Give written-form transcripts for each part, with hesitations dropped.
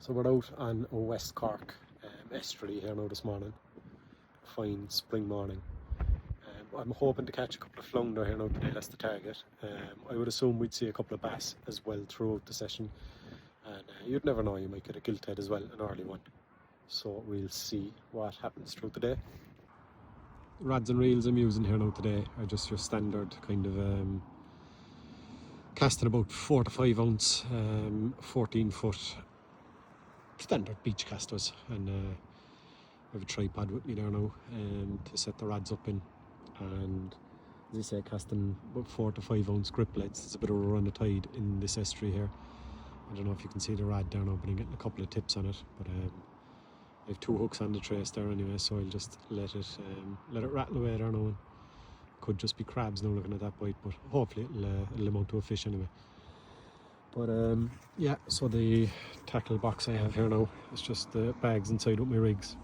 So we're out on a West Cork estuary here now this morning. Fine spring morning. I'm hoping to catch a couple of flounder here now today, that's the target. I would assume we'd see a couple of bass as well throughout the session. And you'd never know, you might get a gilt head as well, an early one. So we'll see what happens throughout the day. Rods and reels I'm using here now today are just your standard kind of casting about 4 to 5 ounce 14 foot standard beach casters, and I have a tripod with me there now to set the rods up in, and as I say, casting about 4 to 5 ounce griplets. It's a bit of a run of tide in this estuary here. I don't know if you can see the rod there now, but I'm getting a couple of tips on it. But I have 2 hooks on the trace there anyway, so I'll just let it rattle away there now. And could just be crabs now looking at that bite, but hopefully it'll amount to a fish anyway. But yeah, so the tackle box I have here now is just the bags inside with my rigs.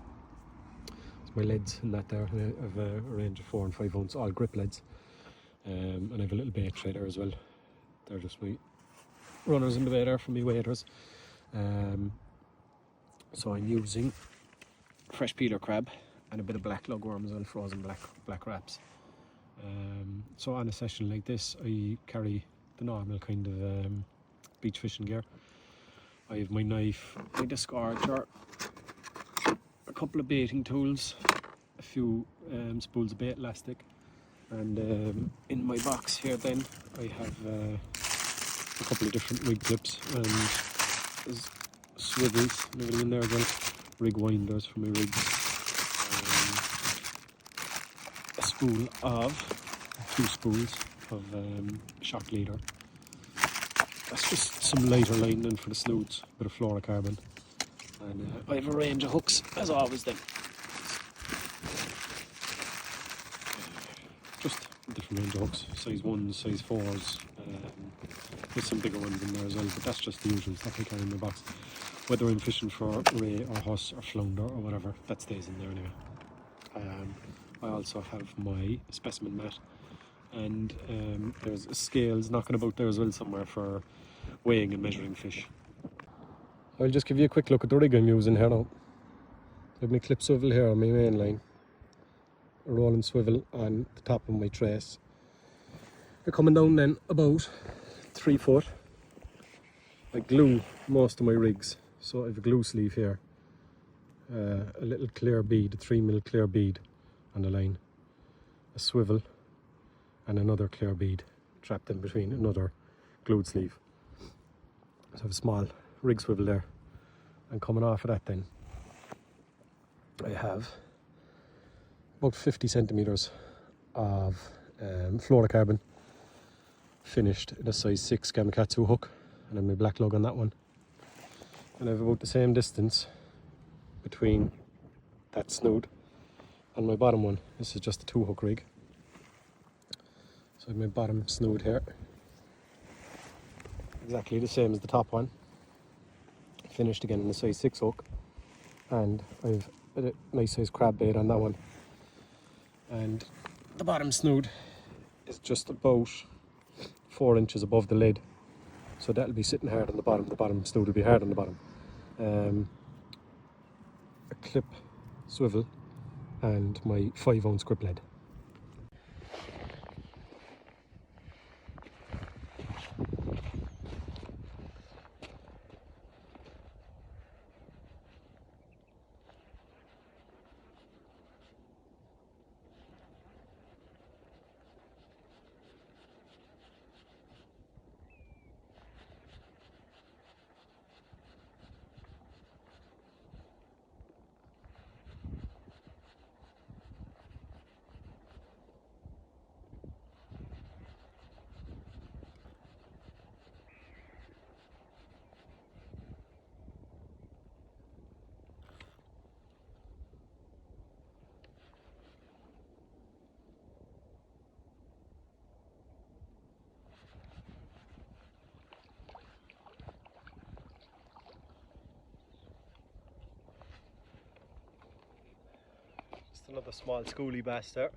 It's my leads in that there. I have a range of 4 and 5 ounce all grip leads, and I have a little bait tray there as well. They're just my runners in the way there for me waders. So I'm using fresh peeler crab and a bit of black lugworm as well, frozen black wraps. So on a session like this, I carry the normal kind of beach fishing gear. I have my knife, my discarger, a couple of baiting tools, a few spools of bait elastic, and in my box here then I have a couple of different rig clips, and there's swivels and everything in there as well, rig winders for my rigs, a spool of 2 spools of shock leader. That's just some lighter line then for the snoods, a bit of fluorocarbon, and I have a range of hooks as always then. Just a different range of hooks, size 1s, size 4s, with some bigger ones in there as well, but that's just the usual stuff I carry in my box. Whether I'm fishing for ray or huss or flounder or whatever, that stays in there anyway. I also have my specimen mat, and there's scales knocking about there as well somewhere for weighing and measuring fish. I'll just give you a quick look at the rig I'm using here now. I have my clip swivel here on my main line, a rolling swivel on the top of my trace. They're coming down then about 3 foot. I glue most of my rigs, so I have a glue sleeve here, a little clear bead, a 3mm clear bead on the line, a swivel, and another clear bead trapped in between another glued sleeve. So I have a small rig swivel there, and coming off of that then I have about 50 centimeters of fluorocarbon finished in a size 6 Gamakatsu hook, and then my black lug on that one. And I have about the same distance between that snood and my bottom one. This is just a 2 hook rig. So I have my bottom snood here, exactly the same as the top one, finished again in a size 6 hook, and I've a nice size crab bait on that one. And the bottom snood is just about 4 inches above the lid, so that'll be sitting hard on the bottom snood will be hard on the bottom. A clip swivel and my 5 ounce grip lead. Just another small schoolie bass there.